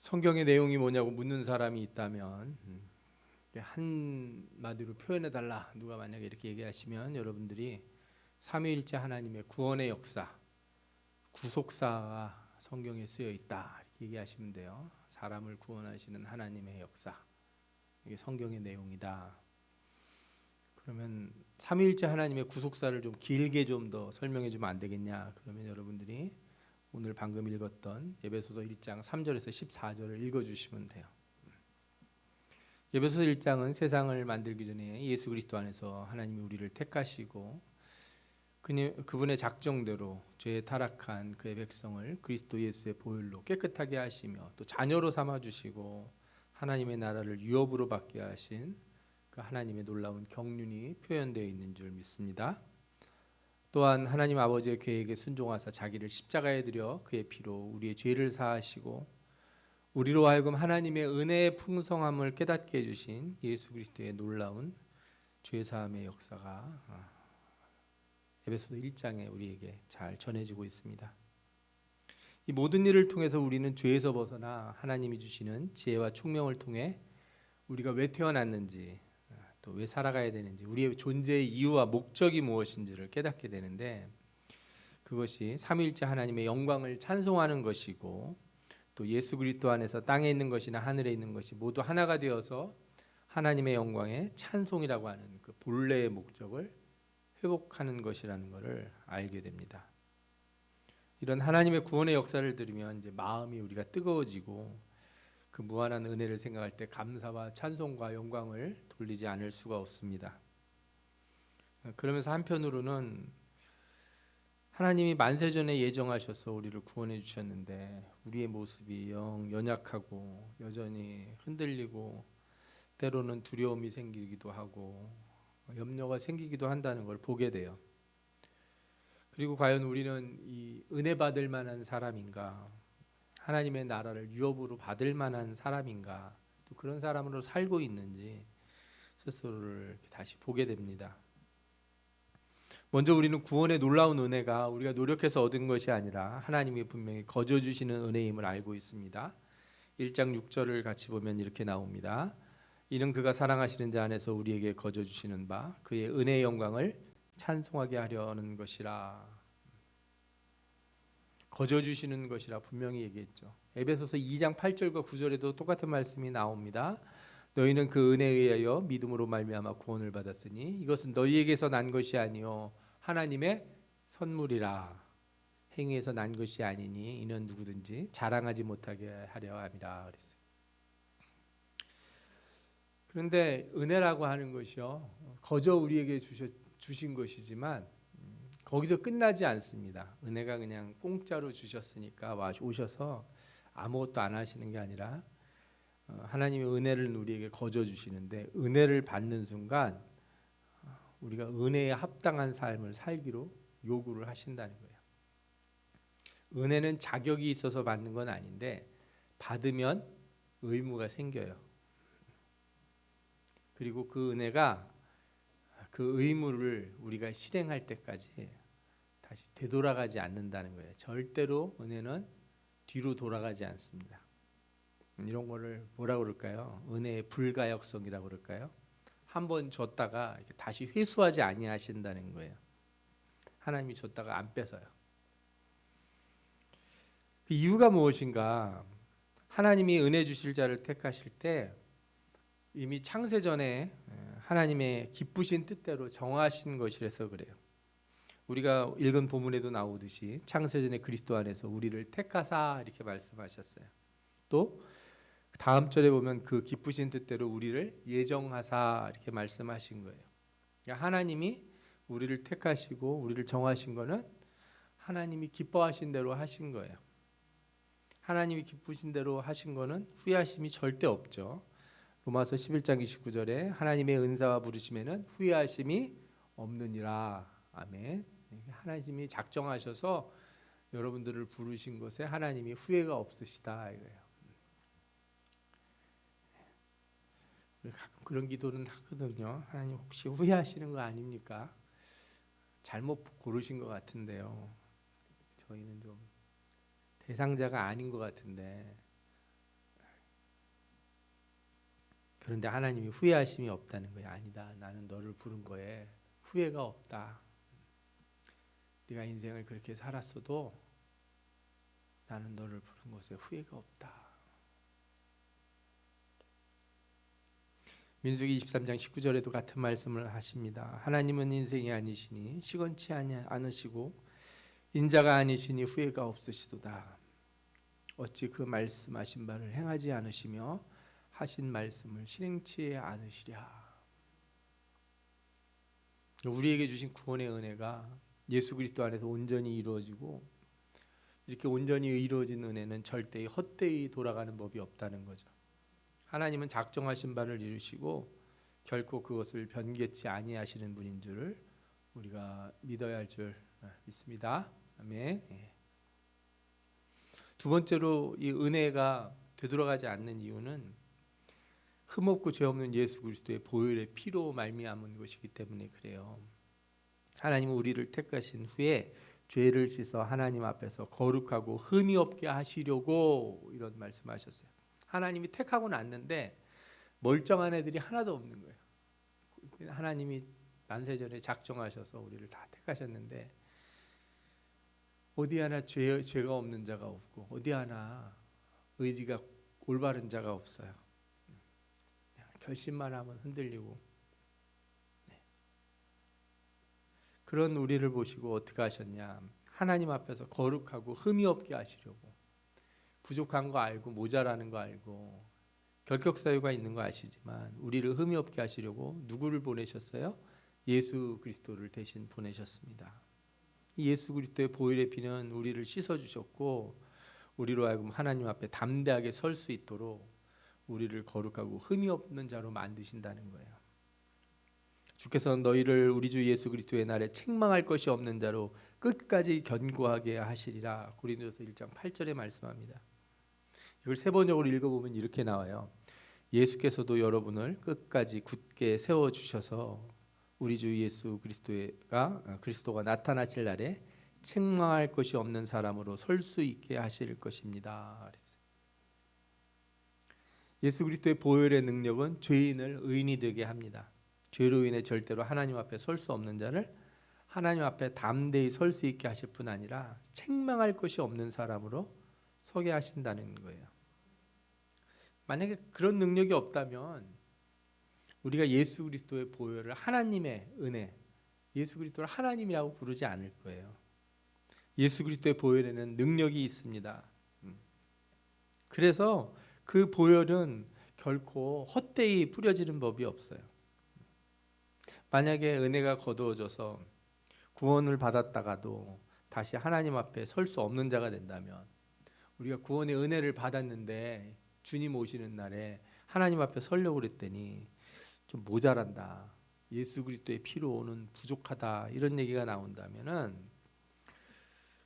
성경의 내용이 뭐냐고 묻는 사람이 있다면 한마디로 표현해달라. 누가 만약에 이렇게 얘기하시면 여러분들이 삼위일체 하나님의 구원의 역사, 구속사가 성경에 쓰여 있다 이렇게 얘기하시면 돼요. 사람을 구원하시는 하나님의 역사, 이게 성경의 내용이다. 그러면 삼위일체 하나님의 구속사를 좀 길게 좀 더 설명해 주면 안 되겠냐. 그러면 여러분들이 오늘 방금 읽었던 에베소서 1장 3절에서 14절을 읽어주시면 돼요. 에베소서 1장은 세상을 만들기 전에 예수 그리스도 안에서 하나님이 우리를 택하시고 그분의 작정대로 죄에 타락한 그의 백성을 그리스도 예수의 보혈로 깨끗하게 하시며 또 자녀로 삼아주시고 하나님의 나라를 유업으로 받게 하신 그 하나님의 놀라운 경륜이 표현되어 있는 줄 믿습니다. 또한 하나님 아버지의 계획에 순종하사 자기를 십자가에 드려 그의 피로 우리의 죄를 사하시고 우리로 하여금 하나님의 은혜의 풍성함을 깨닫게 해주신 예수 그리스도의 놀라운 죄사함의 역사가 에베소서 1장에 우리에게 잘 전해지고 있습니다. 이 모든 일을 통해서 우리는 죄에서 벗어나 하나님이 주시는 지혜와 총명을 통해 우리가 왜 태어났는지, 또 왜 살아가야 되는지, 우리의 존재의 이유와 목적이 무엇인지를 깨닫게 되는데, 그것이 삼위일체 하나님의 영광을 찬송하는 것이고 또 예수 그리스도 안에서 땅에 있는 것이나 하늘에 있는 것이 모두 하나가 되어서 하나님의 영광의 찬송이라고 하는 그 본래의 목적을 회복하는 것이라는 것을 알게 됩니다. 이런 하나님의 구원의 역사를 들으면 이제 마음이 우리가 뜨거워지고 그 무한한 은혜를 생각할 때 감사와 찬송과 영광을 돌리지 않을 수가 없습니다. 그러면서 한편으로는 하나님이 만세전에 예정하셔서 우리를 구원해 주셨는데 우리의 모습이 영 연약하고 여전히 흔들리고 때로는 두려움이 생기기도 하고 염려가 생기기도 한다는 걸 보게 돼요. 그리고 과연 우리는 이 은혜 받을 만한 사람인가, 하나님의 나라를 유업으로 받을 만한 사람인가, 또 그런 사람으로 살고 있는지 스스로를 다시 보게 됩니다. 먼저 우리는 구원의 놀라운 은혜가 우리가 노력해서 얻은 것이 아니라 하나님이 분명히 거저 주시는 은혜임을 알고 있습니다. 1장 6절을 같이 보면 이렇게 나옵니다. 이는 그가 사랑하시는 자 안에서 우리에게 거저 주시는 바 그의 은혜의 영광을 찬송하게 하려는 것이라. 거저 주시는 것이라 분명히 얘기했죠. 에베소서 2장 8절과 9절에도 똑같은 말씀이 나옵니다. 너희는 그 은혜에 의하여 믿음으로 말미암아 구원을 받았으니 이것은 너희에게서 난 것이 아니요 하나님의 선물이라. 행위에서 난 것이 아니니 이는 누구든지 자랑하지 못하게 하려 함이라 그랬어요. 그런데 은혜라고 하는 것이요 거저 우리에게 주신 것이지만 거기서 끝나지 않습니다. 은혜가 그냥 공짜로 주셨으니까 오셔서 아무것도 안 하시는 게 아니라 하나님의 은혜를 우리에게 거저 주시는데 은혜를 받는 순간 우리가 은혜에 합당한 삶을 살기로 요구를 하신다는 거예요. 은혜는 자격이 있어서 받는 건 아닌데 받으면 의무가 생겨요. 그리고 그 은혜가 그 의무를 우리가 실행할 때까지 다시 되돌아가지 않는다는 거예요. 절대로 은혜는 뒤로 돌아가지 않습니다. 이런 거를 뭐라고 그럴까요? 은혜의 불가역성이라고 그럴까요? 한번 줬다가 다시 회수하지 아니하신다는 거예요. 하나님이 줬다가 안 뺏어요. 그 이유가 무엇인가? 하나님이 은혜 주실 자를 택하실 때 이미 창세전에 하나님의 기쁘신 뜻대로 정하신 것이라서 그래요. 우리가 읽은 본문에도 나오듯이 창세전에 그리스도 안에서 우리를 택하사 이렇게 말씀하셨어요. 또 다음 절에 보면 그 기쁘신 뜻대로 우리를 예정하사 이렇게 말씀하신 거예요. 그러니까 하나님이 우리를 택하시고 우리를 정하신 거는 하나님이 기뻐하신 대로 하신 거예요. 하나님이 기쁘신 대로 하신 거는 후회하심이 절대 없죠. 로마서 11장 29절에 하나님의 은사와 부르심에는 후회하심이 없느니라. 아멘. 하나님이 작정하셔서 여러분들을 부르신 것에 하나님이 후회가 없으시다 이거예요. 가끔 그런 기도는 하거든요. 하나님 혹시 후회하시는 거 아닙니까? 잘못 고르신 것 같은데요. 저희는 좀 대상자가 아닌 것 같은데 그런데 하나님이 후회하심이 없다는 거야. 아니다. 나는 너를 부른 거에 후회가 없다. 네가 인생을 그렇게 살았어도 나는 너를 부른 것에 후회가 없다. 민수기 23장 19절에도 같은 말씀을 하십니다. 하나님은 인생이 아니시니 시건치 않으시고 인자가 아니시니 후회가 없으시도다. 어찌 그 말씀하신 바를 행하지 않으시며 하신 말씀을 실행치 않으시랴. 우리에게 주신 구원의 은혜가 예수 그리스도 안에서 온전히 이루어지고, 이렇게 온전히 이루어진 은혜는 절대 헛되이 돌아가는 법이 없다는 거죠. 하나님은 작정하신 바를 이루시고 결코 그것을 변개치 아니하시는 분인 줄을 우리가 믿어야 할 줄 믿습니다. 아멘. 두 번째로 이 은혜가 되돌아가지 않는 이유는 흠없고 죄 없는 예수 그리스도의 보혈의 피로 말미암은 것이기 때문에 그래요. 하나님은 우리를 택하신 후에 죄를 씻어 하나님 앞에서 거룩하고 흠이 없게 하시려고 이런 말씀하셨어요. 하나님이 택하고 났는데 멀쩡한 애들이 하나도 없는 거예요. 하나님이 만세전에 작정하셔서 우리를 다 택하셨는데 어디 하나 죄가 없는 자가 없고 어디 하나 의지가 올바른 자가 없어요. 결심만 하면 흔들리고, 그런 우리를 보시고 어떻게 하셨냐? 하나님 앞에서 거룩하고 흠이 없게 하시려고. 부족한 거 알고 모자라는 거 알고 결격 사유가 있는 거 아시지만 우리를 흠이 없게 하시려고 누구를 보내셨어요? 예수 그리스도를 대신 보내셨습니다. 예수 그리스도의 보혈의 피는 우리를 씻어 주셨고 우리로 하여금 하나님 앞에 담대하게 설 수 있도록 우리를 거룩하고 흠이 없는 자로 만드신다는 거예요. 주께서 너희를 우리 주 예수 그리스도의 날에 책망할 것이 없는 자로 끝까지 견고하게 하시리라. 고린도서 1장 8절에 말씀합니다. 이걸 세번역으로 읽어보면 이렇게 나와요. 예수께서도 여러분을 끝까지 굳게 세워주셔서 우리 주 예수 그리스도가 나타나실 날에 책망할 것이 없는 사람으로 설 수 있게 하실 것입니다. 그랬어요. 예수 그리스도의 보혈의 능력은 죄인을 의인이 되게 합니다. 죄로 인해 절대로 하나님 앞에 설 수 없는 자를 하나님 앞에 담대히 설 수 있게 하실 뿐 아니라 책망할 것이 없는 사람으로 서게 하신다는 거예요. 만약에 그런 능력이 없다면 우리가 예수 그리스도의 보혈을 하나님의 은혜, 예수 그리스도를 하나님이라고 부르지 않을 거예요. 예수 그리스도의 보혈에는 능력이 있습니다. 그래서 그 보혈은 결코 헛되이 뿌려지는 법이 없어요. 만약에 은혜가 거두어져서 구원을 받았다가도 다시 하나님 앞에 설 수 없는 자가 된다면, 우리가 구원의 은혜를 받았는데 주님 오시는 날에 하나님 앞에 서려고 그랬더니 좀 모자란다, 예수 그리스도의 피로는 부족하다, 이런 얘기가 나온다면은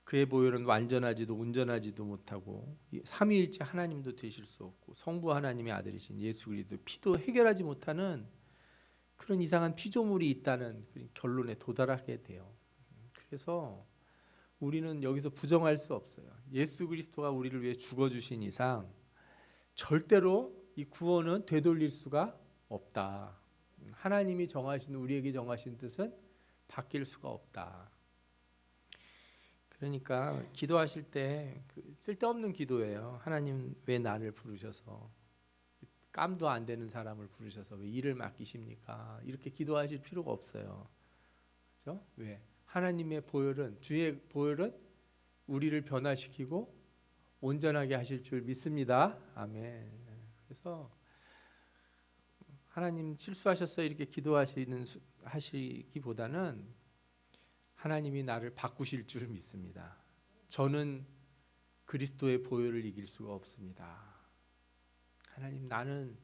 그의 보혈은 완전하지도 온전하지도 못하고 삼위일체 하나님도 되실 수 없고 성부 하나님의 아들이신 예수 그리스도의 피도 해결하지 못하는 그런 이상한 피조물이 있다는 결론에 도달하게 돼요. 그래서 우리는 여기서 부정할 수 없어요. 예수 그리스도가 우리를 위해 죽어주신 이상 절대로 이 구원은 되돌릴 수가 없다. 하나님이 정하신, 우리에게 정하신 뜻은 바뀔 수가 없다. 그러니까 기도하실 때 쓸데없는 기도예요. 하나님 왜 나를 부르셔서, 깜도 안 되는 사람을 부르셔서 왜 일을 맡기십니까? 이렇게 기도하실 필요가 없어요. 그렇죠? 왜? 하나님의 보혈은, 주의 보혈은 우리를 변화시키고 온전하게 하실 줄 믿습니다. 아멘. 그래서 하나님 실수하셨어요 이렇게 하시기보다는 하나님이 나를 바꾸실 줄 믿습니다. 저는 그리스도의 보혈을 이길 수가 없습니다. 하나님, 나는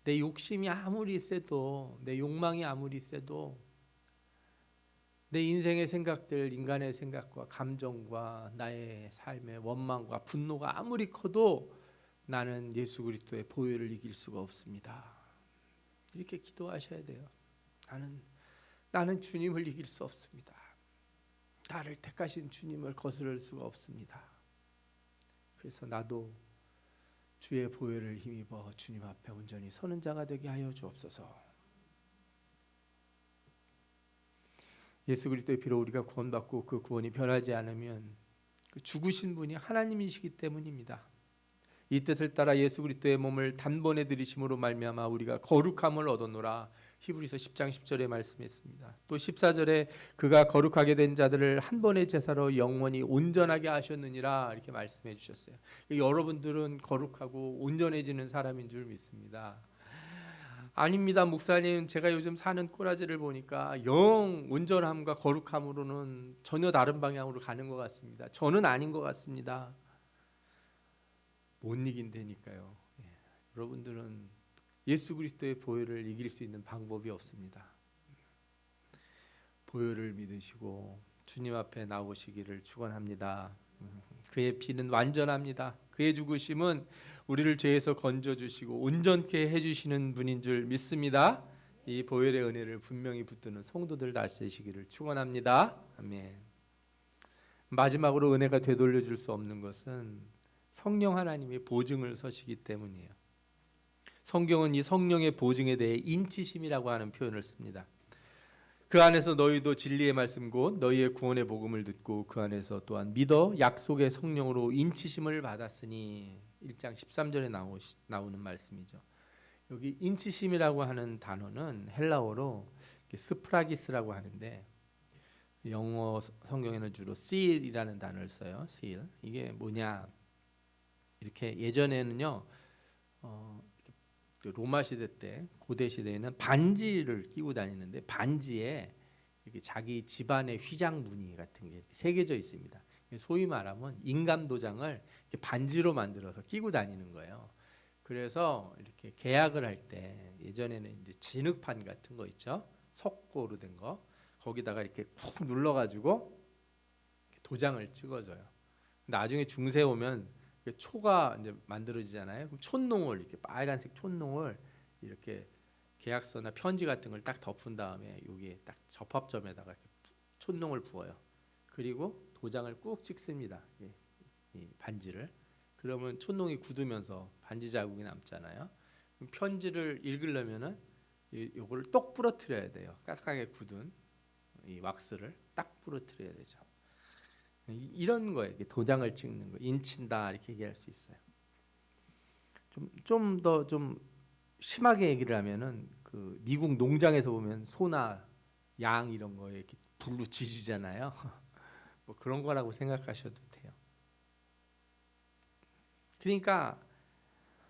내 욕심이 아무리 세도, 내 욕망이 아무리 세도, 내 인생의 생각들, 인간의 생각과 감정과 나의 삶의 원망과 분노가 아무리 커도 나는 예수 그리스도의 보혈을 이길 수가 없습니다. 이렇게 기도하셔야 돼요. 나는 주님을 이길 수 없습니다. 나를 택하신 주님을 거스를 수가 없습니다. 그래서 나도 주의 보혈을 힘입어 주님 앞에 온전히 서는 자가 되게 하여 주옵소서. 예수 그리스도의 피로 우리가 구원받고 그 구원이 변하지 않으면 그 죽으신 분이 하나님이시기 때문입니다. 이 뜻을 따라 예수 그리스도의 몸을 단번에 들이심으로 말미암아 우리가 거룩함을 얻었노라. 히브리서 10장 10절에 말씀했습니다. 또 14절에 그가 거룩하게 된 자들을 한 번의 제사로 영원히 온전하게 하셨느니라 이렇게 말씀해 주셨어요. 여러분들은 거룩하고 온전해지는 사람인 줄 믿습니다. 아닙니다, 목사님. 제가 요즘 사는 꼬라지를 보니까 영 온전함과 거룩함으로는 전혀 다른 방향으로 가는 것 같습니다. 저는 아닌 것 같습니다. 못 이긴다니까요. 여러분들은 예수 그리스도의 보혈을 이길 수 있는 방법이 없습니다. 보혈을 믿으시고 주님 앞에 나오시기를 축원합니다. 그의 피는 완전합니다. 그의 죽으심은 우리를 죄에서 건져주시고 온전케 해주시는 분인 줄 믿습니다. 이 보혈의 은혜를 분명히 붙드는 성도들 다스리시기를 축원합니다. 아멘. 마지막으로 은혜가 되돌려 줄 수 없는 것은 성령 하나님의 보증을 서시기 때문이에요. 성경은 이 성령의 보증에 대해 인치심이라고 하는 표현을 씁니다. 그 안에서 너희도 진리의 말씀 곧 너희의 구원의 복음을 듣고 그 안에서 또한 믿어 약속의 성령으로 인치심을 받았으니 1장 13절에 나오는 말씀이죠. 여기 인치심이라고 하는 단어는 헬라어로 스프라기스라고 하는데 영어 성경에는 주로 seal이라는 단어를 써요. seal. 이게 뭐냐? 이렇게 예전에는요, 로마 시대 때, 고대 시대에는 반지를 끼고 다니는데 반지에 이렇게 자기 집안의 휘장 무늬 같은 게 새겨져 있습니다. 소위 말하면 인감 도장을 이렇게 반지로 만들어서 끼고 다니는 거예요. 그래서 이렇게 계약을 할 때 예전에는 이제 진흙판 같은 거 있죠, 석고로 된 거, 거기다가 이렇게 콕 눌러가지고 도장을 찍어줘요. 나중에 중세 오면 초가 이제 만들어지잖아요. 그럼 촛농을 이렇게 빨간색 촛농을 이렇게 계약서나 편지 같은 걸 딱 덮은 다음에 여기에 딱 접합점에다가 이렇게 촛농을 부어요. 그리고 도장을 꾹 찍습니다. 이 반지를. 그러면 촛농이 굳으면서 반지 자국이 남잖아요. 그럼 편지를 읽으려면은 요거를 똑 부러뜨려야 돼요. 까딱하게 굳은 이 왁스를 딱 부러뜨려야 되죠. 이런 거예요. 도장을 찍는 거, 인친다 이렇게 얘기할 수 있어요. 좀 더 좀 심하게 얘기를 하면은 그 미국 농장에서 보면 소나 양 이런 거에 이렇게 불로 지지잖아요. 뭐 그런 거라고 생각하셔도 돼요. 그러니까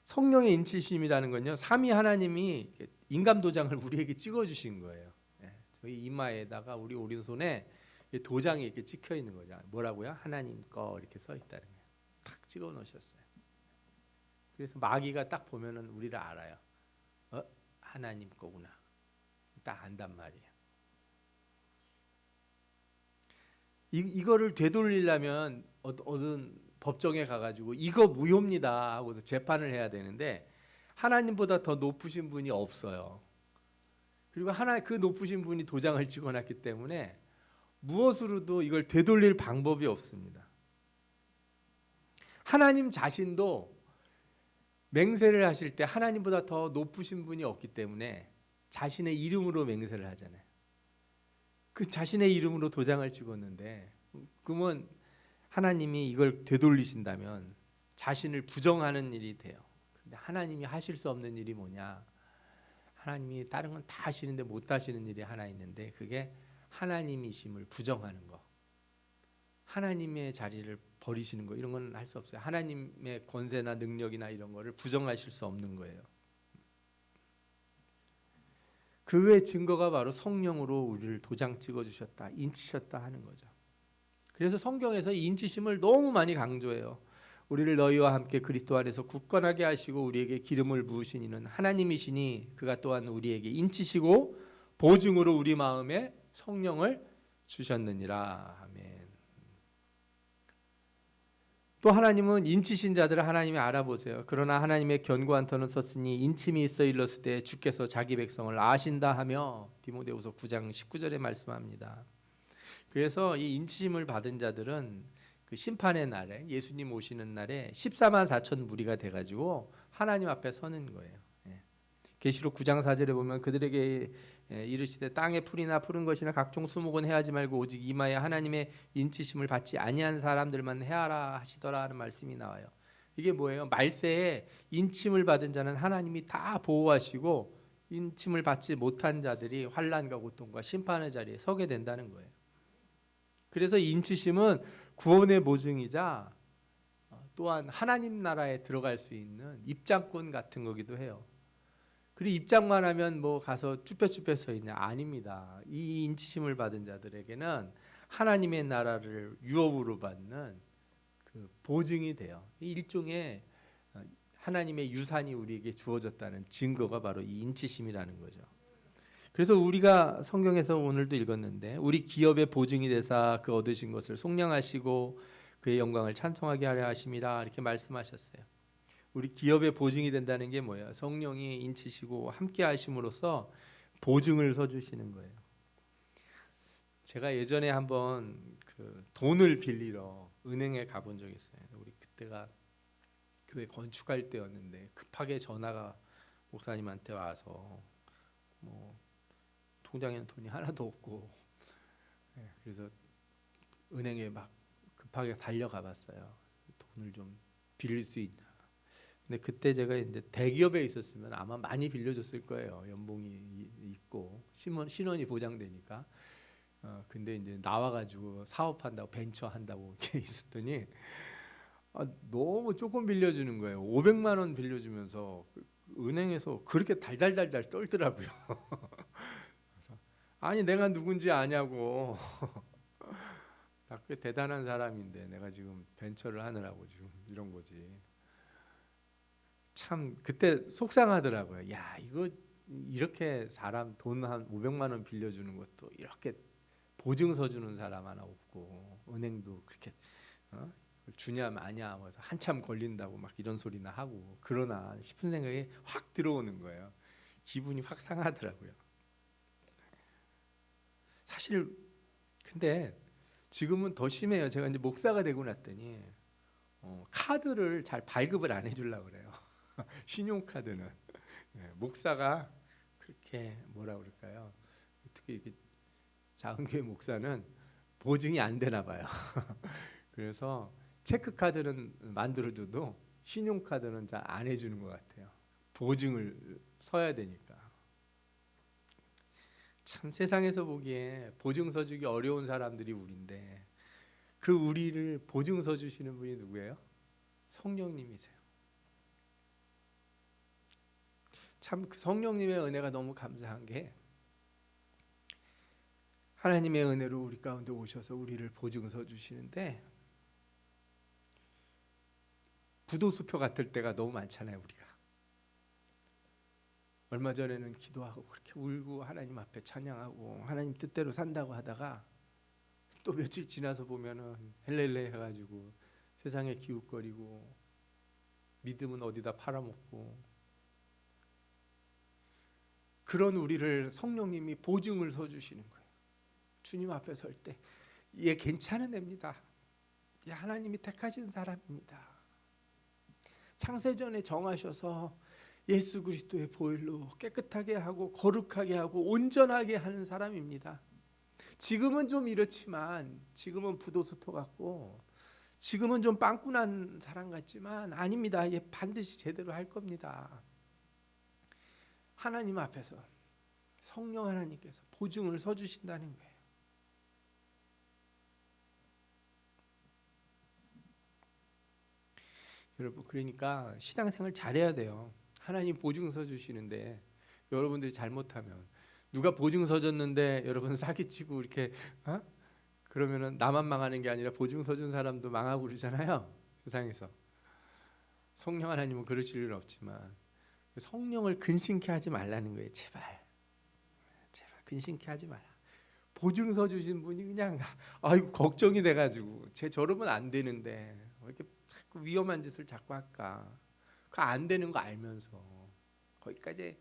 성령의 인치심이라는 건요, 삼위 하나님이 인감 도장을 우리에게 찍어주신 거예요. 저희 이마에다가 우리 오른손에 도장이 이렇게 찍혀 있는 거죠. 뭐라고요? 하나님 거 이렇게 써 있다는 거예요. 탁 찍어 놓으셨어요. 그래서 마귀가 딱 보면은 우리를 알아요. 하나님 거구나. 딱 안단 말이에요. 이거를 되돌리려면 어떤 법정에 가가지고 이거 무효입니다 하고서 재판을 해야 되는데 하나님보다 더 높으신 분이 없어요. 그리고 그 높으신 분이 도장을 찍어놨기 때문에 무엇으로도 이걸 되돌릴 방법이 없습니다. 하나님 자신도 맹세를 하실 때 하나님보다 더 높으신 분이 없기 때문에 자신의 이름으로 맹세를 하잖아요. 그 자신의 이름으로 도장을 찍었는데 그러면 하나님이 이걸 되돌리신다면 자신을 부정하는 일이 돼요. 근데 하나님이 하실 수 없는 일이 뭐냐? 하나님이 다른 건 다 하시는데 못 하시는 일이 하나 있는데 그게 하나님이심을 부정하는 거. 하나님의 자리를 버리시는 거, 이런 건 할 수 없어요. 하나님의 권세나 능력이나 이런 거를 부정하실 수 없는 거예요. 그 외의 증거가 바로 성령으로 우리를 도장 찍어주셨다, 인치셨다 하는 거죠. 그래서 성경에서 인치심을 너무 많이 강조해요. 우리를 너희와 함께 그리스도 안에서 굳건하게 하시고 우리에게 기름을 부으신 이는 하나님이시니 그가 또한 우리에게 인치시고 보증으로 우리 마음에 성령을 주셨느니라. 아멘. 또 하나님은 인치신 자들을 하나님이 알아보세요. 그러나 하나님의 견고한 터는 섰으니 인침이 있어 일렀을 때 주께서 자기 백성을 아신다 하며 디모데후서 9장 19절에 말씀합니다. 그래서 이 인치심을 받은 자들은 그 심판의 날에 예수님 오시는 날에 14만 4천 무리가 돼가지고 하나님 앞에 서는 거예요. 예. 계시록 9장 4절에 보면 그들에게 이르시되 땅에 풀이나 푸른 것이나 각종 수목은 해하지 말고 오직 이마에 하나님의 인치심을 받지 아니한 사람들만 해하라 하시더라 하는 말씀이 나와요. 이게 뭐예요? 말세에 인침을 받은 자는 하나님이 다 보호하시고 인침을 받지 못한 자들이 환난과 고통과 심판의 자리에 서게 된다는 거예요. 그래서 인치심은 구원의 보증이자 또한 하나님 나라에 들어갈 수 있는 입장권 같은 거기도 해요. 그리고 입장만 하면 뭐 가서 쭈뼛쭈뼛 서 있냐? 아닙니다. 이 인치심을 받은 자들에게는 하나님의 나라를 유업으로 받는 그 보증이 돼요. 일종의 하나님의 유산이 우리에게 주어졌다는 증거가 바로 이 인치심이라는 거죠. 그래서 우리가 성경에서 오늘도 읽었는데 우리 기업의 보증이 되사 그 얻으신 것을 속량하시고 그의 영광을 찬송하게 하려 하심이라 이렇게 말씀하셨어요. 우리 기업의 보증이 된다는 게 뭐예요? 성령이 인치시고 함께 하심으로써 보증을 서주시는 거예요. 제가 예전에 한번 그 돈을 빌리러 은행에 가본 적이 있어요. 우리 그때가 교회 건축할 때였는데 급하게 전화가 목사님한테 와서 뭐 통장에는 돈이 하나도 없고 그래서 은행에 막 급하게 달려가 봤어요. 돈을 좀 빌릴 수 있냐. 근데 그때 제가 이제 대기업에 있었으면 아마 많이 빌려줬을 거예요. 연봉이 있고 신원이 보장되니까. 근데 이제 나와가지고 사업한다고 벤처 한다고 이렇게 있었더니 너무 조금 빌려주는 거예요. 500만 원 빌려주면서 은행에서 그렇게 달달달달 떨더라고요. 그래서 아니 내가 누군지 아냐고. 나 꽤 대단한 사람인데 내가 지금 벤처를 하느라고 지금 이런 거지. 참 그때 속상하더라고요. 야 이거 이렇게 사람 돈 한 500만 원 빌려주는 것도 이렇게 보증서 주는 사람 하나 없고 은행도 그렇게 주냐 마냐 하면서 한참 걸린다고 막 이런 소리나 하고 그러나 싶은 생각이 확 들어오는 거예요. 기분이 확 상하더라고요. 사실 근데 지금은 더 심해요. 제가 이제 목사가 되고 났더니 카드를 잘 발급을 안 해주려고 그래요. 신용카드는 목사가 그렇게 뭐라 그럴까요? 특히 이렇게 작은 교회 목사는 보증이 안 되나 봐요. 그래서 체크카드는 만들어줘도 신용카드는 잘 안 해주는 것 같아요. 보증을 서야 되니까. 참 세상에서 보기에 보증서 주기 어려운 사람들이 우리인데 그 우리를 보증서 주시는 분이 누구예요? 성령님이세요. 참 그 성령님의 은혜가 너무 감사한 게 하나님의 은혜로 우리 가운데 오셔서 우리를 보증서 주시는데 부도수표 같을 때가 너무 많잖아요. 우리가 얼마 전에는 기도하고 그렇게 울고 하나님 앞에 찬양하고 하나님 뜻대로 산다고 하다가 또 며칠 지나서 보면은 헬렐레 해가지고 세상에 기웃거리고 믿음은 어디다 팔아먹고 그런 우리를 성령님이 보증을 서주시는 거예요. 주님 앞에 설 때 얘 괜찮은 애입니다. 얘 하나님이 택하신 사람입니다. 창세전에 정하셔서 예수 그리스도의 보혈로 깨끗하게 하고 거룩하게 하고 온전하게 하는 사람입니다. 지금은 좀 이렇지만 지금은 부도수표 같고 지금은 좀 빵꾸난 사람 같지만 아닙니다. 얘 반드시 제대로 할 겁니다. 하나님 앞에서 성령 하나님께서 보증을 서주신다는 거예요. 여러분 그러니까 신앙생활 잘해야 돼요. 하나님 보증서 주시는데 여러분들이 잘못하면 누가 보증서 줬는데 여러분 사기치고 이렇게 그러면은 나만 망하는 게 아니라 보증서 준 사람도 망하고 그러잖아요. 세상에서. 성령 하나님은 그러실 일 없지만 성령을 근심케 하지 말라는 거예요. 제발 근심케 하지 마라. 보증서 주신 분이 그냥 아이고 걱정이 돼가지고 저러면 안 되는데 왜 이렇게 자꾸 위험한 짓을 자꾸 할까? 그 안 되는 거 알면서 거기까지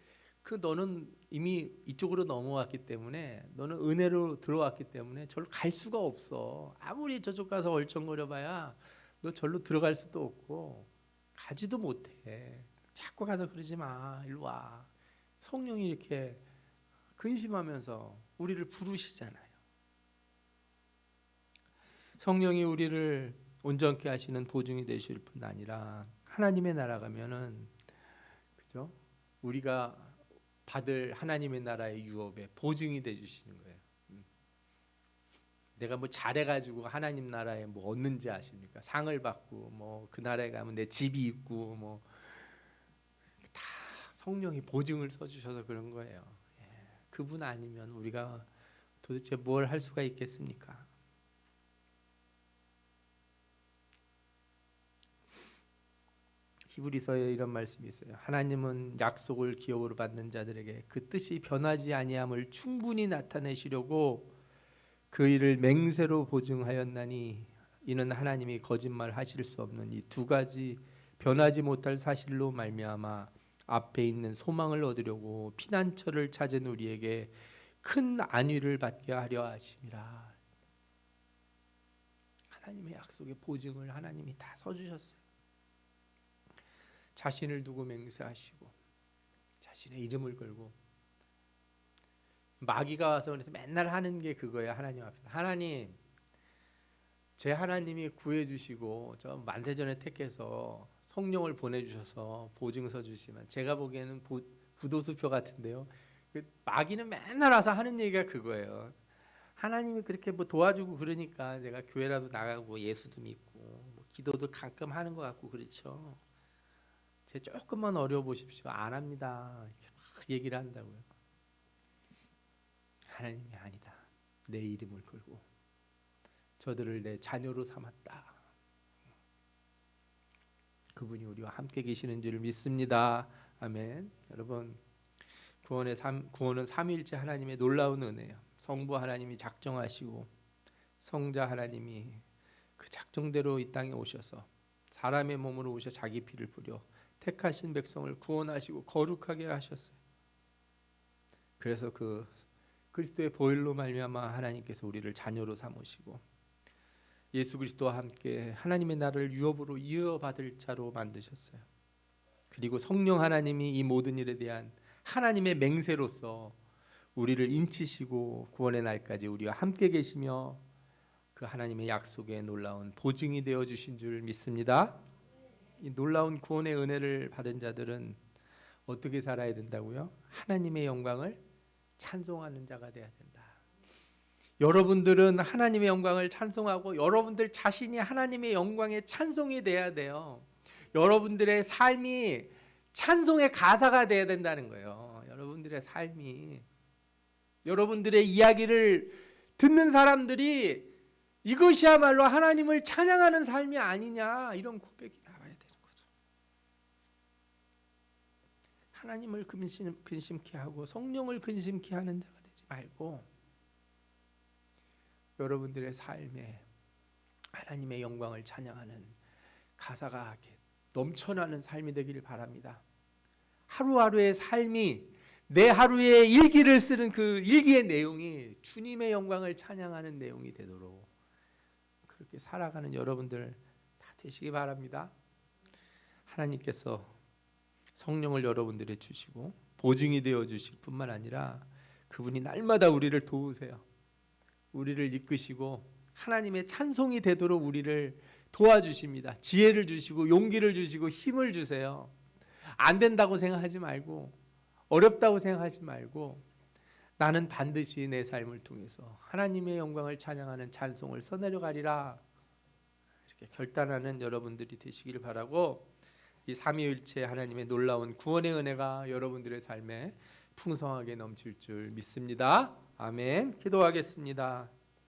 너는 이미 이쪽으로 넘어왔기 때문에, 너는 은혜로 들어왔기 때문에 절로 갈 수가 없어. 아무리 저쪽 가서 얼쩡거려봐야 너 절로 들어갈 수도 없고 가지도 못해. 자꾸 가서 그러지 마. 일로 와. 성령이 이렇게 근심하면서 우리를 부르시잖아요. 성령이 우리를 온전케 하시는 보증이 되실 뿐 아니라 하나님의 나라 가면은, 그죠? 우리가 받을 하나님의 나라의 유업에 보증이 돼 주시는 거예요. 내가 뭐 잘해가지고 하나님 나라에 뭐 얻는지 아십니까? 상을 받고 뭐 그 나라에 가면 내 집이 있고 뭐 다 성령이 보증을 써주셔서 그런 거예요. 그분 아니면 우리가 도대체 뭘 할 수가 있겠습니까? 히브리서에 이런 말씀이 있어요. 하나님은 약속을 기업으로 받는 자들에게 그 뜻이 변하지 아니함을 충분히 나타내시려고 그 일을 맹세로 보증하였나니, 이는 하나님이 거짓말 하실 수 없는 이 두 가지 변하지 못할 사실로 말미암아 앞에 있는 소망을 얻으려고 피난처를 찾은 우리에게 큰 안위를 받게 하려 하심이라. 하나님의 약속의 보증을 하나님이 다 써주셨어요. 자신을 두고 맹세하시고 자신의 이름을 걸고, 마귀가 와서 그래서 맨날 하는 게 그거예요. 하나님 앞에서, 하나님, 제 하나님이 구해주시고 저 만세전에 택해서 성령을 보내주셔서 보증서 주시면 제가 보기에는 부도수표 같은데요. 그 마귀는 맨날 와서 하는 얘기가 그거예요. 하나님이 그렇게 뭐 도와주고 그러니까 제가 교회라도 나가고 예수도 믿고 뭐 기도도 가끔 하는 것 같고 그렇죠. 제 조금만 어려워 보십시오. 안 합니다. 이렇게 막 얘기를 한다고요. 하나님이 아니다. 내 이름을 걸고 저들을 내 자녀로 삼았다. 그분이 우리와 함께 계시는 줄을 믿습니다. 아멘. 여러분, 구원은 삼위일체 하나님의 놀라운 은혜예요. 성부 하나님이 작정하시고 성자 하나님이 그 작정대로 이 땅에 오셔서 사람의 몸으로 오셔 자기 피를 뿌려 택하신 백성을 구원하시고 거룩하게 하셨어요. 그래서 그 그리스도의 보혈로 말미암아 하나님께서 우리를 자녀로 삼으시고 예수 그리스도와 함께 하나님의 나라를 유업으로 이어받을 자로 만드셨어요. 그리고 성령 하나님이 이 모든 일에 대한 하나님의 맹세로서 우리를 인치시고 구원의 날까지 우리와 함께 계시며 그 하나님의 약속에 놀라운 보증이 되어 주신 줄 믿습니다. 이 놀라운 구원의 은혜를 받은 자들은 어떻게 살아야 된다고요? 하나님의 영광을 찬송하는 자가 되어야 된다. 여러분들은 하나님의 영광을 찬송하고 여러분들 자신이 하나님의 영광의 찬송이 돼야 돼요. 여러분들의 삶이 찬송의 가사가 돼야 된다는 거예요. 여러분들의 삶이, 여러분들의 이야기를 듣는 사람들이 이것이야말로 하나님을 찬양하는 삶이 아니냐, 이런 고백이 나와야 되는 거죠. 하나님을 근심케 하고 성령을 근심케 하는 자가 되지 말고 여러분들의 삶에 하나님의 영광을 찬양하는 가사가 넘쳐나는 삶이 되기를 바랍니다. 하루하루의 삶이, 내 하루의 일기를 쓰는 그 일기의 내용이 주님의 영광을 찬양하는 내용이 되도록 그렇게 살아가는 여러분들 다 되시기 바랍니다. 하나님께서 성령을 여러분들에 주시고 보증이 되어 주실 뿐만 아니라 그분이 날마다 우리를 도우세요. 우리를 이끄시고 하나님의 찬송이 되도록 우리를 도와주십니다. 지혜를 주시고 용기를 주시고 힘을 주세요. 안 된다고 생각하지 말고, 어렵다고 생각하지 말고, 나는 반드시 내 삶을 통해서 하나님의 영광을 찬양하는 찬송을 써내려가리라, 이렇게 결단하는 여러분들이 되시기를 바라고, 이 삼위일체 하나님의 놀라운 구원의 은혜가 여러분들의 삶에 풍성하게 넘칠 줄 믿습니다. 아멘. 기도하겠습니다.